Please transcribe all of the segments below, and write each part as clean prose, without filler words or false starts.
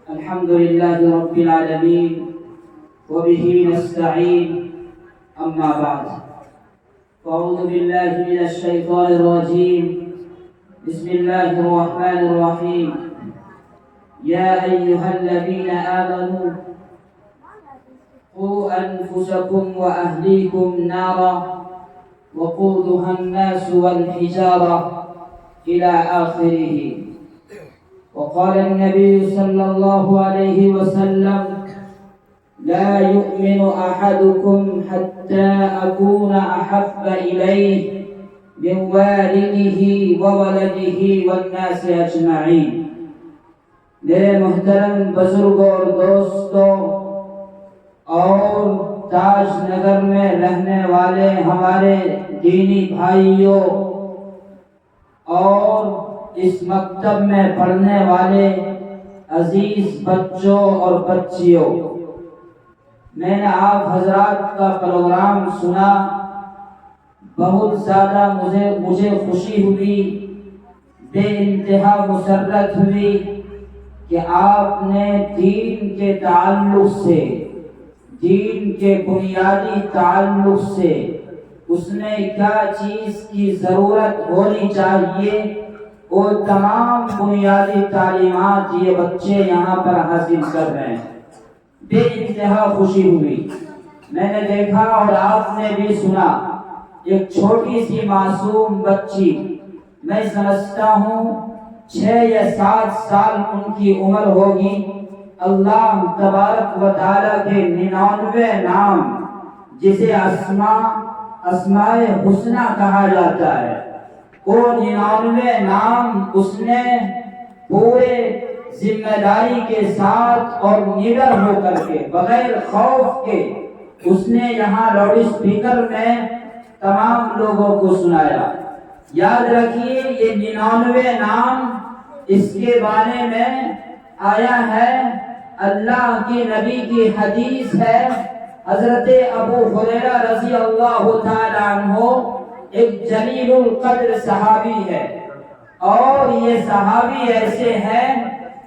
الحمد لله رب العالمين وبه نستعين أما بعد فأعوذ بالله من الشيطان الرجيم بسم الله الرحمن الرحيم يا أيها الذين آمنوا قوا أنفسكم وأهليكم نارا وقودها الناس والحجارة إلى آخره. وقال النبي صلى الله عليه وسلم لا يؤمن أحدكم حتى أكون أحب إليه من والده وولده والناس أجمعين. میرے محترم بزرگوں اور دوستوں اور تاج نگر میں رہنے والے ہمارے دینی بھائیوں اور اس مکتب میں پڑھنے والے عزیز بچوں اور بچیوں، میں نے آپ حضرات کا پروگرام سنا، بہت زیادہ مجھے خوشی ہوئی، بے انتہا مسرت ہوئی کہ آپ نے دین کے تعلق سے، دین کے بنیادی تعلق سے اس نے کیا چیز کی ضرورت ہونی چاہیے وہ تمام بنیادی تعلیمات یہ بچے یہاں پر حاصل کر رہے ہیں۔ بے انتہا خوشی ہوئی، میں نے دیکھا اور آپ نے بھی سنا، ایک چھوٹی سی معصوم بچی، میں سمجھتا ہوں 6 یا 7 سال ان کی عمر ہوگی، اللہ تبارک و تعالیٰ کے 99 نام جسے اسماء حسنہ کہا جاتا ہے، وہ 99 نام اس نے پورے ذمہ داری کے ساتھ اور نڈر ہو کر کے بغیر خوف کے اس نے یہاں لاؤڈ اسپیکر میں تمام لوگوں کو سنایا۔ یاد رکھیے یہ 99 نام اس کے بارے میں آیا ہے، اللہ کی نبی کی حدیث ہے، حضرت ابو ہریرہ رضی اللہ تعالی عنہ ایک جلیل القدر صحابی ہے، اور یہ صحابی ایسے ہیں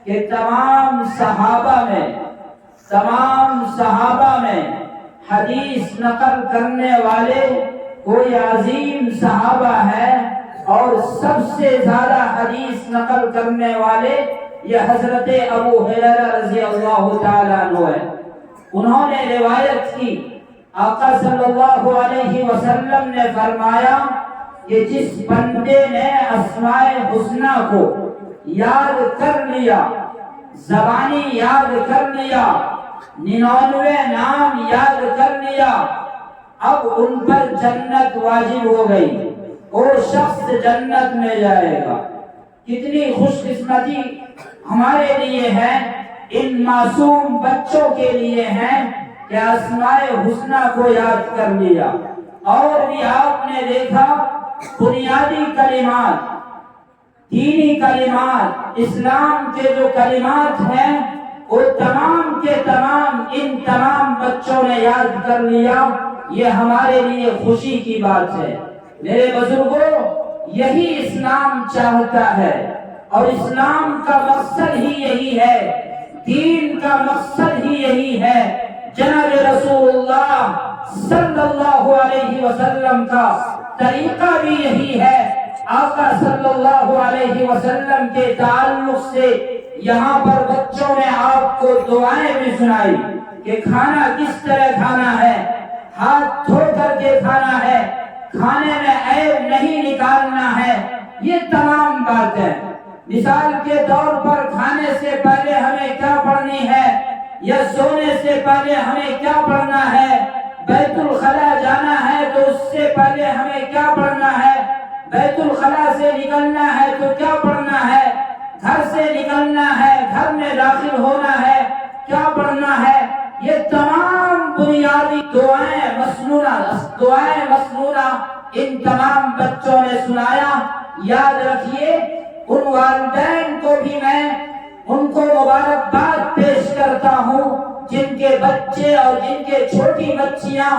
کہ تمام صحابہ میں حدیث نقل کرنے والے کوئی عظیم صحابہ ہے، اور سب سے زیادہ حدیث نقل کرنے والے یہ حضرت ابو ہریرہ رضی اللہ تعالیٰ عنہ ہے۔ انہوں نے روایت کی، آقا صلی اللہ علیہ وسلم نے فرمایا کہ جس بندے نے اسماء حسنہ کو یاد کر لیا، زبانی یاد کر لیا، 99 نام یاد کر لیا، اب ان پر جنت واجب ہو گئی، وہ شخص جنت میں جائے گا۔ کتنی خوش قسمتی ہمارے لیے ہے، ان معصوم بچوں کے لیے ہے کہ اسماء حسنہ کو یاد کر لیا۔ اور بھی آپ نے دیکھا بنیادی کلمات، دینی کلمات، اسلام کے جو کلمات ہیں وہ تمام کے تمام ان تمام بچوں نے یاد کر لیا، یہ ہمارے لیے خوشی کی بات ہے۔ میرے بزرگوں، یہی اسلام چاہتا ہے، اور اسلام کا مقصد ہی یہی ہے، دین کا مقصد ہی یہی ہے۔ جناب رسول اللہ صلی اللہ علیہ وسلم کا طریقہ بھی یہی ہے۔ آقا صلی اللہ علیہ وسلم کے تعلق سے یہاں پر بچوں نے آپ کو دعائیں بھی سنائی کہ کھانا کس طرح کھانا ہے، ہاتھ دھو کر کے کھانا ہے، کھانے میں عیب نہیں نکالنا ہے، یہ تمام باتیں۔ مثال کے طور پر کھانے سے پہلے ہمیں کیا پڑھنی ہے، یا سونے سے پہلے ہمیں کیا پڑھنا ہے، بیت الخلا جانا ہے تو اس سے پہلے ہمیں کیا پڑھنا ہے، بیت الخلا سے نکلنا ہے تو کیا پڑھنا ہے، گھر سے نکلنا ہے، گھر میں داخل ہونا ہے، کیا پڑھنا ہے، یہ تمام بنیادی دعائیں مسنونہ ان تمام بچوں نے سنایا۔ یاد رکھیے، ان والدین کو بھی میں ان کو مبارکباد پیش کرتا ہوں جن کے بچے اور جن کے چھوٹی بچیاں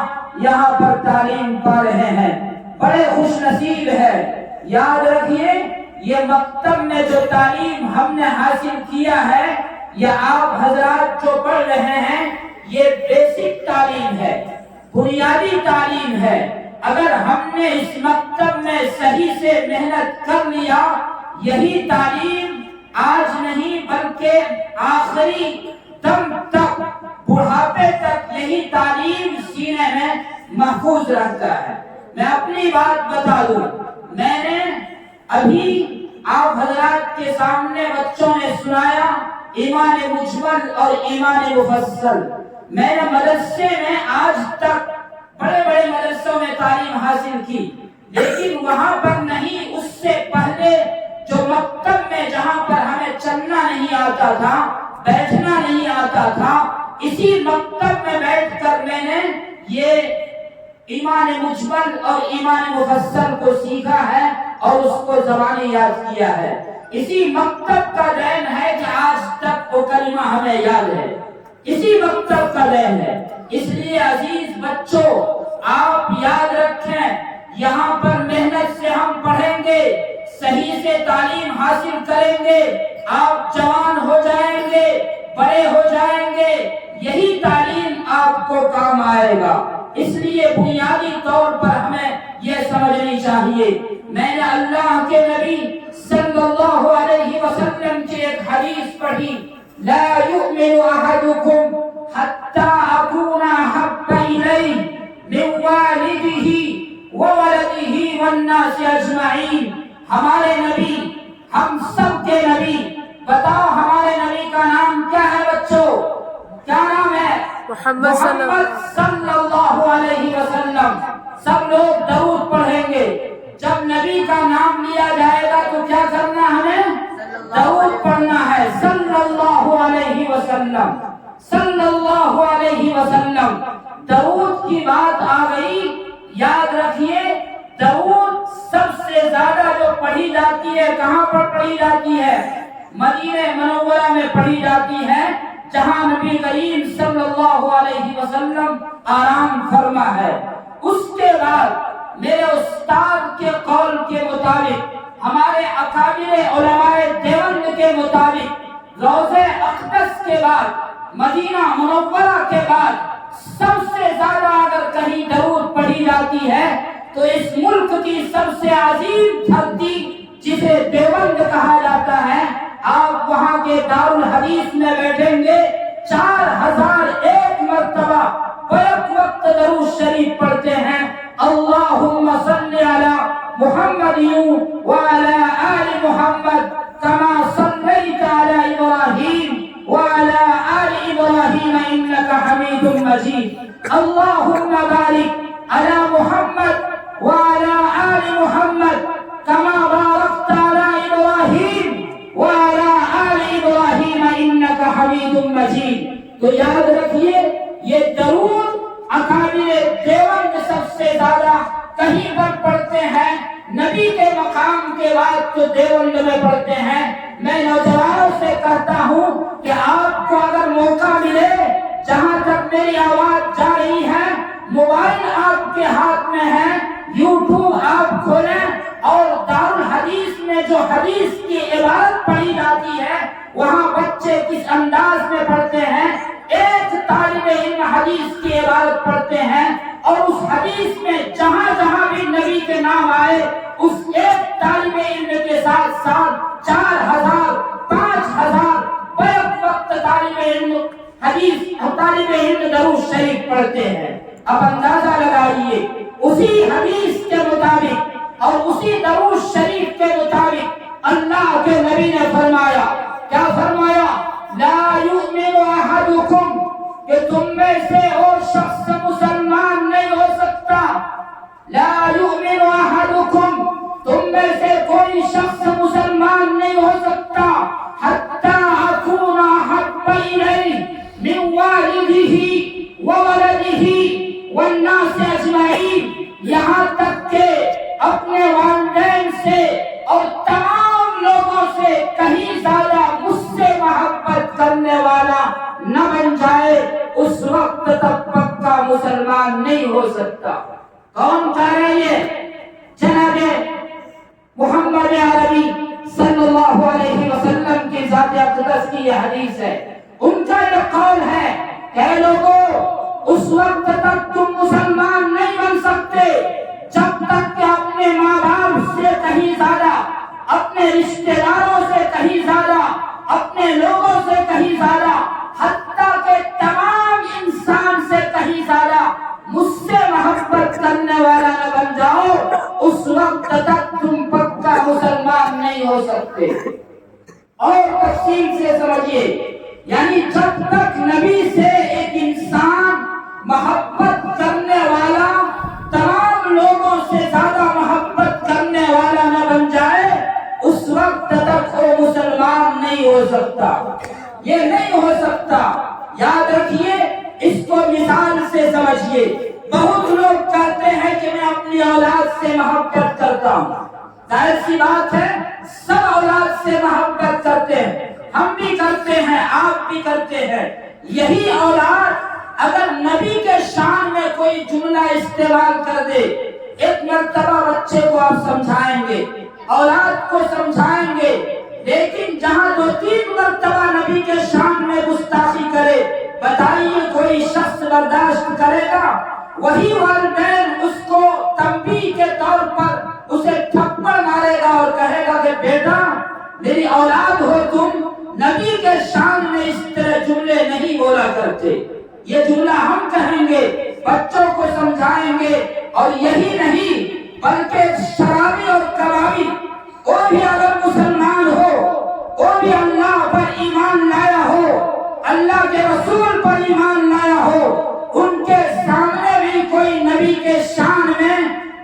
یہاں پر تعلیم پا رہے ہیں، بڑے خوش نصیب ہے۔ یاد رکھیے، یہ مکتب میں جو تعلیم ہم نے حاصل کیا ہے یا آپ حضرات جو پڑھ رہے ہیں یہ بیسک تعلیم ہے، بنیادی تعلیم ہے۔ اگر ہم نے اس مکتب میں صحیح سے محنت کر لیا، یہی تعلیم آج نہیں بلکہ آخری دم تک، بڑھاپے تک یہی تعلیم سینے میں محفوظ رہتا ہے۔ میں اپنی بات بتا دوں، میں نے ابھی آپ حضرات کے سامنے بچوں نے سنایا ایمان مجمل اور ایمان مفصل۔ میں نے مدرسے میں آج تک بڑے بڑے مدرسوں میں تعلیم حاصل کی، لیکن وہاں پر نہیں، اس سے پہلے جو مکتب میں جہاں پر ہمیں چلنا نہیں آتا تھا، بیٹھنا نہیں آتا تھا، اسی مکتب میں بیٹھ کر میں نے یہ ایمان مجمل اور ایمان مفصل کو سیکھا ہے اور اس کو زبانی یاد کیا ہے۔ اسی مکتب کا دین ہے کہ آج تک وہ کلمہ ہمیں یاد ہے، اسی مکتب کا دین ہے۔ اس لیے عزیز بچوں، آپ یاد رکھیں، یہاں پر محنت سے ہم پڑھیں گے، صحیح سے تعلیم حاصل کریں گے، آپ جوان ہو جائیں گے، بڑے ہو جائیں گے، یہی تعلیم آپ کو کام آئے گا۔ اس لیے بنیادی طور پر ہمیں یہ سمجھنی چاہیے۔ میں نے اللہ کے نبی صلی اللہ علیہ وسلم کی ایک حدیث پڑھی، لا یؤمن احدکم حتی اکون احب الیہ من والدہ وولدہ والناس اجمعین۔ ہمارے نبی، ہم سب کے نبی، بتاؤ ہمارے نبی کا نام کیا ہے بچوں؟ کیا نام ہے؟ محمد صلی اللہ علیہ وسلم۔ سب لوگ درود پڑھیں گے۔ جب نبی کا نام لیا جائے گا تو کیا کرنا ہمیں؟ درود پڑھنا ہے، صلی اللہ علیہ وسلم، صلی اللہ علیہ وسلم۔ درود کی بات آ گئی، یاد رکھیے، درود سب سے زیادہ جو پڑھی جاتی ہے، کہاں پر پڑھی جاتی ہے؟ مدینہ منورہ میں پڑھی جاتی ہے، جہاں نبی کریم صلی اللہ علیہ وسلم آرام فرما ہے۔ اس کے بعد میرے استاد کے قول کے مطابق، ہمارے اکابر علماء دیوبند کے مطابق، روضہ اقدس کے بعد، مدینہ منورہ کے بعد سب سے زیادہ اگر کہیں درود پڑھی جاتی ہے تو اس ملک کی سب سے عظیم دھرتی جسے دیوبند کہا جاتا ہے، آپ وہاں کے دارالحدیث میں بیٹھیں گے، 4001 مرتبہ بیک وقت درود شریف پڑھتے ہیں، اللہم صلی علی محمد وعلی آل محمد کما صلیت علی ابراہیم وعلی آل ابراہیم انک حمید مجید، اللہم بارک علی محمد وعلی آل محمد کما بارکت علی ابراہیم وعلی آل ابراہیم انک حمید مجید۔ تو یاد رکھیے، یہ درود اکابر دیوبند سب سے زیادہ کہیں پر پڑھتے ہیں، نبی کے مقام کے بعد تو دیوبند میں پڑھتے ہیں۔ میں نوجوانوں سے کہتا ہوں کہ آپ کو اگر موقع ملے، جہاں تک میری آواز جا رہی ہے، موبائل آپ کے ہاتھ میں ہے، یوٹیوب آپ کھولیں اور دارالحدیث میں جو حدیث کی عبارت پڑھی جاتی ہے، وہاں بچے کس انداز میں پڑھتے ہیں، ایک طالب علم حدیث کی عبارت پڑھتے ہیں اور اس حدیث میں جہاں جہاں بھی نبی کے نام آئے، اس ایک طالب علم کے ساتھ ساتھ 4000 5000 بیک وقت طالب علم حدیث اور طالب علم درود شریف پڑھتے ہیں۔ اب اندازہ لگائیے، اسی حدیث کے مطابق اور اسی درود شریف کے مطابق اللہ کے نبی نے فرمایا، کیا فرمایا؟ لا یؤمن احدکم، کہ تم میں سے اور شخص مسلمان نہیں ہو سکتا، لا یؤمن احدکم، تم میں سے کوئی شخص مسلمان نہیں ہو سکتا، حتی اکون احب الیہ من والدہ وولدہ والناس اجمعین، یہاں تک کہ اپنے والدین سے اور تمام لوگوں سے کہیں زیادہ مجھ سے محبت کرنے والا نہ بن جائے، اس وقت تک پکا مسلمان نہیں ہو سکتا۔ کون کہہ رہے ہیں؟ جناب محمد عربی صلی اللہ علیہ وسلم کی ذات اقدس کی یہ حدیث ہے، ان کا یہ قول ہے کہ لوگوں اس وقت تک تم مسلمان نہیں بن سکتے جب تک کہ اپنے ماں باپ سے کہیں زیادہ، اپنے رشتہ داروں سے کہیں زیادہ، اپنے لوگوں سے کہیں زیادہ، حتیٰ کہ تمام انسان سے کہیں زیادہ مجھ سے محبت کرنے والا نہ بن جاؤ، اس وقت تک تم پکا مسلمان نہیں ہو سکتے۔ اور تفصیل سے سمجھیے، یعنی جب تک نبی سے ایک انسان محبت کرنے والا تمام لوگوں سے زیادہ محبت کرنے والا نہ بن جائے، اس وقت تک وہ مسلمان نہیں ہو سکتا، یہ نہیں ہو سکتا۔ یاد رکھیے، اس کو مثال سے سمجھیے۔ بہت لوگ کہتے ہیں کہ میں اپنی اولاد سے محبت کرتا ہوں، ظاہر سی بات ہے سب اولاد سے محبت کرتے ہیں، ہم بھی کرتے ہیں، آپ بھی کرتے ہیں۔ یہی اولاد اگر نبی کے شان میں کوئی جملہ استعمال کر دے، ایک مرتبہ بچے کو آپ سمجھائیں گے، اولاد کو سمجھائیں گے، لیکن جہاں 2-3 مرتبہ نبی کے شان میں گستاخی کرے، بتائیے کوئی شخص برداشت کرے گا؟ وہی والدین اس کو تنبیہ کے طور پر اسے تھپڑ مارے گا اور کہے گا کہ بیٹا میری اولاد ہو تم، نبی کے شان میں اس طرح جملے نہیں بولا کرتے۔ یہ جملہ ہم کہیں گے، بچوں کو سمجھائیں گے۔ اور یہی نہیں بلکہ شرابی اور کبابی وہ بھی اگر مسلمان ہو، وہ بھی اللہ پر ایمان لایا ہو، اللہ کے رسول پر ایمان لایا ہو، ان کے سامنے بھی کوئی نبی کے شان میں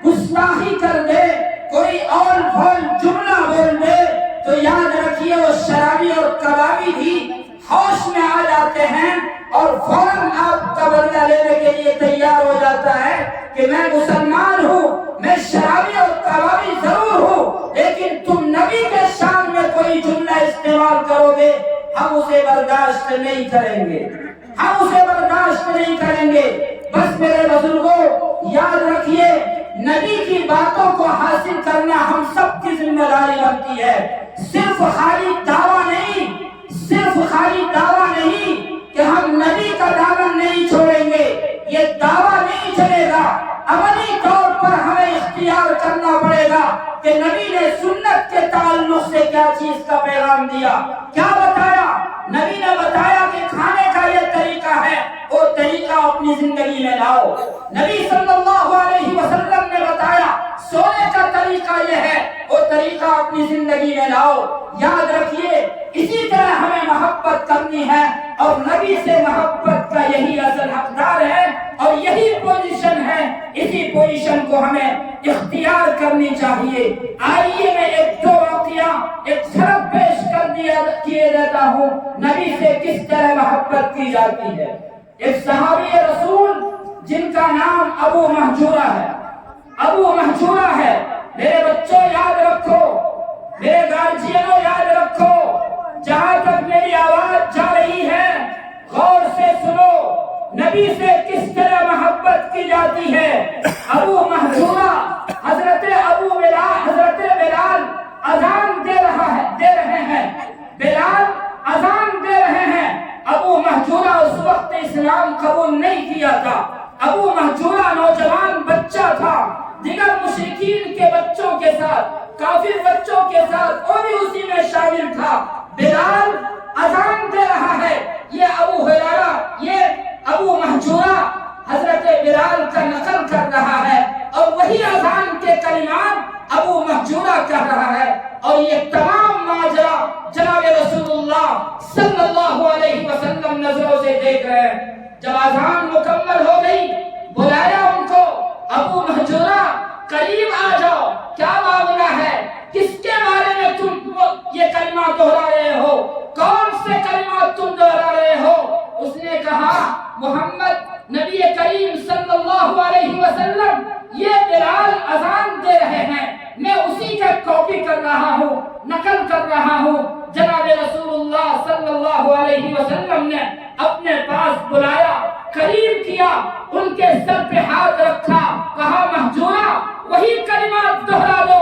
گستاخی کر دے، کوئی اور بھول جملہ بول دے، تو یاد رکھیے وہ شرابی اور کبابی بھی ہوش میں آ جاتے ہیں اور فوراً آپ کا بدلہ لینے کے لیے تیار ہو جاتا ہے کہ میں مسلمان ہوں، میں شرابی اور کبابی ضرور ہوں، لیکن تم نبی کے شان میں کوئی جملہ استعمال کرو گے، ہم اسے برداشت نہیں کریں گے، ہم اسے برداشت نہیں کریں گے۔ بس میرے بزرگوں یاد رکھیے، نبی کی باتوں کو حاصل کرنا ہم سب کی ذمہ داری بنتی ہے۔ صرف خالی دعویٰ نہیں، صرف خالی دعویٰ نہیں کہ ہم نبی کا دامن نہیں چھوڑیں گے، یہ دعویٰ نہیں چلے گا، عملی طور پر ہمیں اختیار کرنا پڑے گا کہ نبی نے سنت کے تعلق سے کیا چیز کا پیغام دیا، کیا بتایا۔ نبی نے بتایا کہ کھانے کا یہ طریقہ ہے، وہ طریقہ اپنی زندگی میں لاؤ۔ نبی صلی اللہ علیہ وسلم نے بتایا سونے کا طریقہ یہ ہے، وہ طریقہ اپنی زندگی میں لاؤ۔ یاد رکھیے، اسی طرح ہمیں محبت کرنی ہے اور نبی سے محبت کا یہی اصل حقدار ہے اور یہی پوزیشن ہے، اسی پوزیشن کو ہمیں اختیار کرنی چاہیے۔ آئیے میں ایک دو واقعہ ایک جھلک پیش کیے دیتا ہوں، نبی سے کس طرح محبت کی جاتی ہے۔ ایک صحابی رسول جن کا نام ابو محجورہ ہے، ابو محجورہ ہے۔ میرے بچوں یاد رکھو، میرے گارجینوں یاد رکھو، جہاں تک میری آواز جا رہی ہے غور سے سنو، نبی سے کس طرح محبت کی جاتی ہے۔ ابو محجورہ حضرت بلال اذان دے رہے ہیں، بلال اذان دے رہے ہیں۔ ابو محجورہ اس وقت اسلام قبول نہیں کیا تھا، ابو محجورہ نوجوان بچہ تھا، دیگر مشرکین کے بچوں کے ساتھ، کافر بچوں کے ساتھ وہ بھی اسی میں شامل تھا۔ بلال اذان دے رہا ہے، یہ ابو ہریرہ، یہ ابو محجورہ حضرت بلال کا نقل کر رہا ہے اور وہی اذان کے کلمات ابو محجورہ کہہ رہا ہے۔ اور یہ تمام ماجرا جناب رسول اللہ صلی اللہ علیہ وسلم نظروں سے دیکھ رہے ہیں۔ جب اذان مکمل ہو گئی، بلایا ان کو، ابو محجورہ قریب آ جاؤ، کیا معاملہ ہے، کس کے بارے میں تم یہ کلمات دہرا رہے ہو، کون سے کلمات تم دہرا رہے ہو؟ اس نے کہا محمد نبی کریم صلی اللہ علیہ وسلم یہ بلال اذان دے رہے ہیں، میں اسی کا کاپی کر رہا ہوں، نقل کر رہا ہوں۔ جناب رسول اللہ صلی اللہ علیہ وسلم نے اپنے پاس بلایا، قریب کیا، ان کے سر پہ ہاتھ رکھا، کہا محجورہ وہی کلمات دہرا دو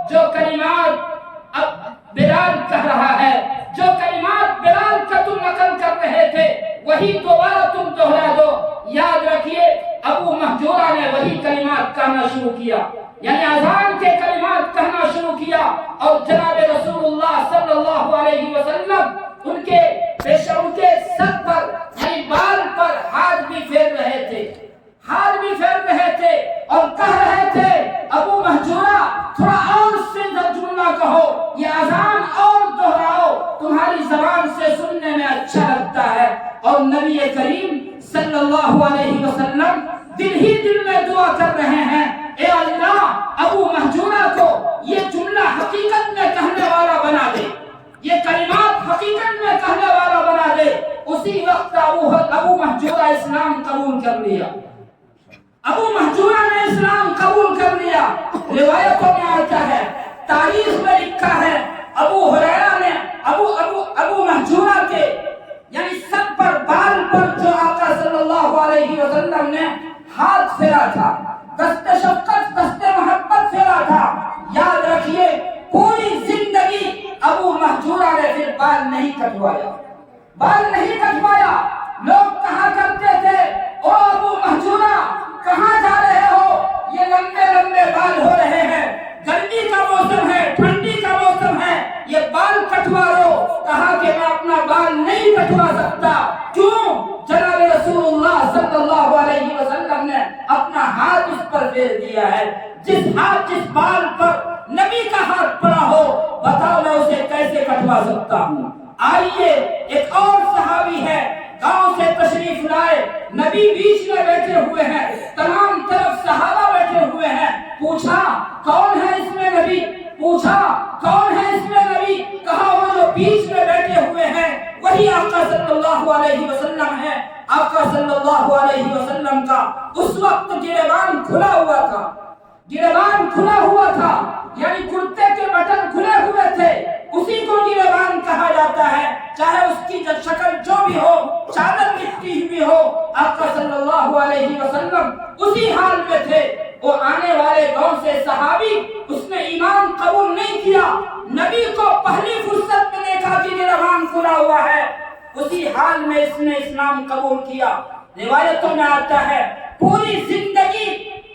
جو کلمات اب بلال کہہ رہا ہے۔ جو کلمات بلال کا تم نقل کر رہے تھے وہی دوبارہ تم دوہرا دو۔ یاد رکھیے ابو محجورہ نے وہی کلمات کہنا شروع کیا، یعنی اذان کے کلمات کہنا شروع کیا، اور جناب رسول اللہ صلی اللہ علیہ وسلم ان کے سر پر یعنی بال پر ہاتھ بھی پھیر رہے تھے، ہاتھ بھی پھیر رہے تھے اور کہہ رہے تھے ابو محجورہ تھوڑا اور سے جملہ کہو، یہ اذان اور دہراؤ، تمہاری زبان سے سننے میں اچھا لگتا ہے۔ اور نبی کریم صلی اللہ علیہ وسلم دل ہی دل میں دعا کر رہے ہیں، اے اللہ ابو محجورہ کو یہ جملہ حقیقت میں کہنے والا بنا دے، یہ کلمات حقیقت میں کہنے والا بنا دے۔ اسی وقت ابو محجورہ اسلام قبول کر لیا، ابو محجورہ نے اسلام قبول کر لیا۔ روایتوں میں آتا ہے، تاریخ میں لکھا ہے، ابو ہریرہ نے ابو محجورہ کے یعنی سر پر بال پر جو آقا صلی اللہ علیہ وسلم نے ہاتھ پھیرا تھا، دست شفقت دست محبت پھیرا تھا، یاد رکھیے پوری زندگی ابو محجورہ نے پھر بال نہیں کٹوایا، بال نہیں کٹوایا۔ لوگ کہا کرتے تھے او ابو محجورہ کہاں جا رہے ہو، یہ لمبے لمبے بال ہو رہے ہیں، گرمی کا موسم ہے، ٹھنڈی کا موسم ہے، یہ بال کٹوا لو۔ کہا کہ میں اپنا بال نہیں کٹوا سکتا، کیوں؟ جناب رسول اللہ صلی اللہ علیہ وسلم نے اپنا ہاتھ اس پر پھیر دیا ہے، جس بال پر نبی کا ہاتھ پڑا ہو، بتاؤ میں اسے کیسے کٹوا سکتا ہوں۔ آئیے ایک اور صحابی ہے، گاؤں سے تشریف لائے، نبی بیچ میں بیٹھے ہوئے ہیں، تمام طرف صحابہ بیٹھے ہوئے ہیں، پوچھا کون ہے اس میں نبی، پوچھا کون ہے اس میں نبی، کہا وہ جو بیچ میں بیٹھے ہوئے ہیں وہی آقا صلی اللہ علیہ وسلم ہے۔ آقا صلی اللہ علیہ وسلم کا اس وقت گریبان کھلا ہوا تھا، گریبان کھلا ہوا تھا، یعنی کرتے کے بٹن کھلے ہوئے تھے، اسی کو گریبان کہا جاتا ہے، چاہے اس کی شکل جو بھی ہو، چادر لپٹی ہوئی ہو، آقا صلی اللہ علیہ وسلم اسی حال میں تھے۔ وہ آنے والے گاؤں سے صحابی، اس نے ایمان قبول نہیں کیا، نبی کو پہلی فرصت میں دیکھا کہ گریبان کھلا ہوا ہے، اسی حال میں اس نے اسلام قبول کیا۔ روایتوں میں آتا ہے پوری زندگی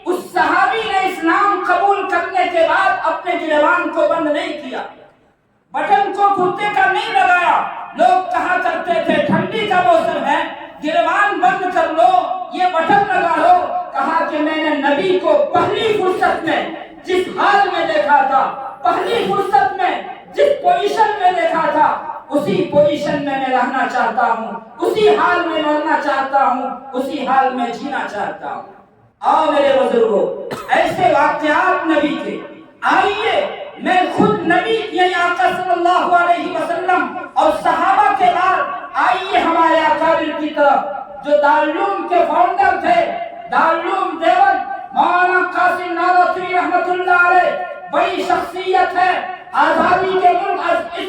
اس صحابی نے اسلام قبول کرنے کے بعد اپنے گریبان کو بند نہیں کیا، بٹن کو کرتے کا نہیں لگایا۔ لوگ کہا کرتے تھے ٹھنڈی کا موسم ہے، گریبان بند کر لو، یہ بٹن لگا لو۔ کہا کہ میں نے نبی کو پہلی فرصت میں جس حال میں دیکھا تھا، پہلی فرصت میں جس پوزیشن میں دیکھا تھا، اسی پوزیشن میں میں رہنا چاہتا ہوں، اسی حال میں مرنا چاہتا ہوں، اسی حال میں جینا چاہتا ہوں۔ آؤ میرے بزرگوں، ایسے واقعات نبی کے، آئیے میں خود نبی یعنی آقا صلی اللہ علیہ وسلم اور صحابہ کے بعد آئیے ہمارے اکابر کی طرف، جو دارالعلوم کے فاؤنڈر تھے، دارالعلوم دیوبند مولانا قاسم نانوتوی رحمۃ اللہ علیہ، بڑی شخصیت ہے۔ آزادی کے اس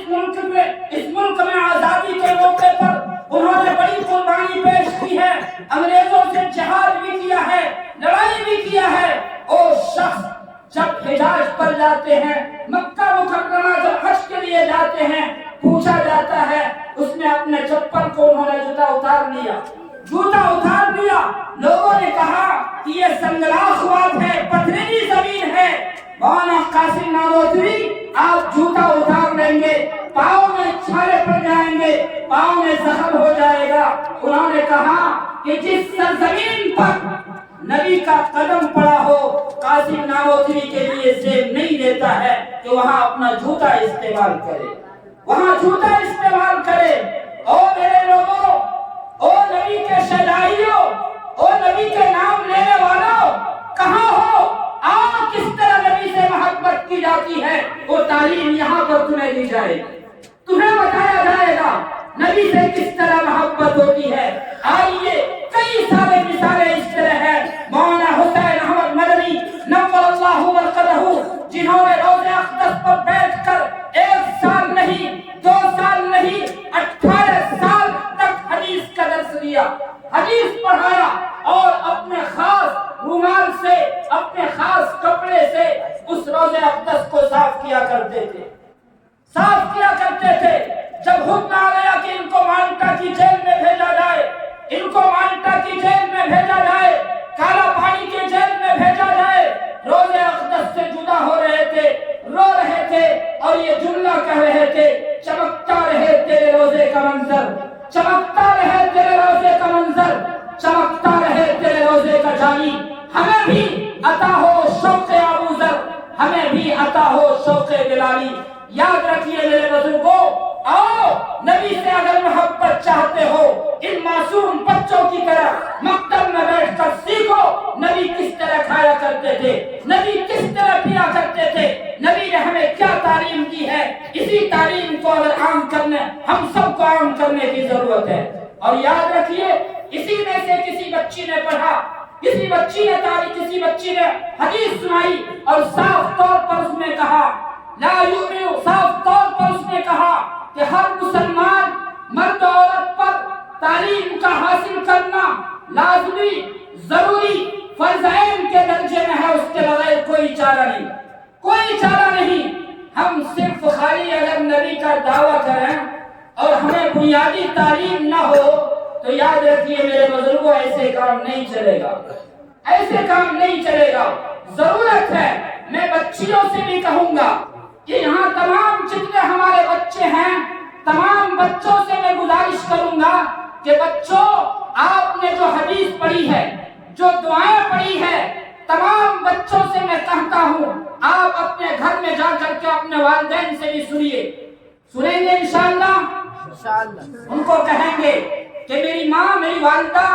ملک میں آزادی کے موقع پر انہوں نے بڑی قربانی پیش کی ہے، انگریزوں سے جہاد بھی کیا ہے، لڑائی بھی کیا ہے۔ اور شخص جب حجاز پر جاتے ہیں، مکہ مکرمہ جب حج کے لیے جاتے ہیں، پوچھا جاتا ہے، اس نے اپنے چپل کو انہوں نے جوتا اتار لیا، لوگوں نے کہا کہ یہ سنگلاخ واد ہے، پتھریلی زمین ہے۔ مولانا قاسم نانوتوی آپ جوتا اتار لیں گے، پاؤں میں چھالے پڑ جائیں گے، پاؤں میں زخم ہو جائے گا۔ انہوں نے کہا کہ جس سرزمین پر نبی کا قدم پڑا ہو، قاسم نانوتوی کے لیے زیب نہیں دیتا ہے کہ وہاں اپنا جوتا استعمال کرے، وہاں جوتا استعمال کرے۔ او میرے لوگوں، او نبی کے شہدائیوں، او نبی کے نام لینے والوں، کہاں ہو؟ آؤ کس طرح نبی سے محبت کی جاتی ہے وہ تعلیم یہاں پر تمہیں دی جائے گی، تمہیں بتایا جائے گا نبی سے کس طرح محبت ہوتی ہے۔ آئیے کئی سارے مثالیں اس طرح ہیں۔ مولانا حسین احمد مدنی نور اللہ مرقدہ، جنہوں نے روضہ اقدس پر بیٹھ کر 1 سال نہیں، 2 سال نہیں، 18 سال تک حدیث کا درس دیا، حدیث پڑھایا، اور اپنے خاص رومال سے، اپنے خاص کپڑے سے اس روضہ اقدس کو صاف کیا کرتے تھے، صاف کیا کرتے تھے۔ جب چمکتا رہے تیرے روزے کا منظر، چمکتا رہے تیرے روزے کا جانی، ہمیں بھی عطا ہو شوق ابو ذر، ہمیں بھی عطا ہو شوق بلالی۔ یاد رکھیے میرے بزرگوں، آؤ نبی سے اگر محبت چاہتے ہو ان معصوم بچوں کی طرح مکتب میں بیٹھ کر سیکھو نبی کس طرح کھایا کرتے تھے، نبی کس طرح پیا کرتے تھے، نبی نے ہمیں کیا تعلیم دی ہے۔ اسی تعلیم کو اگر عام کرنے، ہم سب کو عام کرنے کی ضرورت ہے۔ اور یاد رکھیے اسی میں سے کسی بچی نے پڑھا، کسی بچی نے حدیث سنائی اور صاف طور پر اس نے کہا لا یؤمن، صاف طور پر اس نے کہا کہ ہر مسلمان مرد و عورت پر تعلیم کا حاصل کرنا لازمی، ضروری، فرض عین کے درجے میں ہے، اس کے بغیر کوئی چارہ نہیں، کوئی چارہ نہیں۔ ہم صرف خالی اگر نبی کا دعویٰ کریں اور ہمیں بنیادی تعلیم نہ ہو تو یاد رکھیے میرے بزرگوں ایسے کام نہیں چلے گا، ایسے کام نہیں چلے گا۔ ضرورت ہے، میں بچیوں سے بھی کہوں گا کہ یہاں تمام جتنے ہمارے بچے ہیں، تمام بچوں سے میں گزارش کروں گا کہ بچوں آپ نے جو حدیث پڑھی ہے، جو دعائیں پڑھی ہے، تمام بچوں سے میں کہتا ہوں آپ اپنے گھر میں جا کر کے اپنے والدین سے بھی سنیں گے انشاءاللہ۔ ان کو کہیں گے کہ میری ماں، میری والدہ،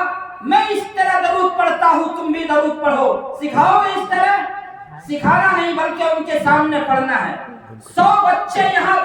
میں اس طرح درود پڑھتا ہوں، تم بھی درود پڑھو۔ سکھاؤ گے اس طرح؟ سکھانا نہیں بلکہ ان کے سامنے پڑھنا ہے۔ 100 بچے یہاں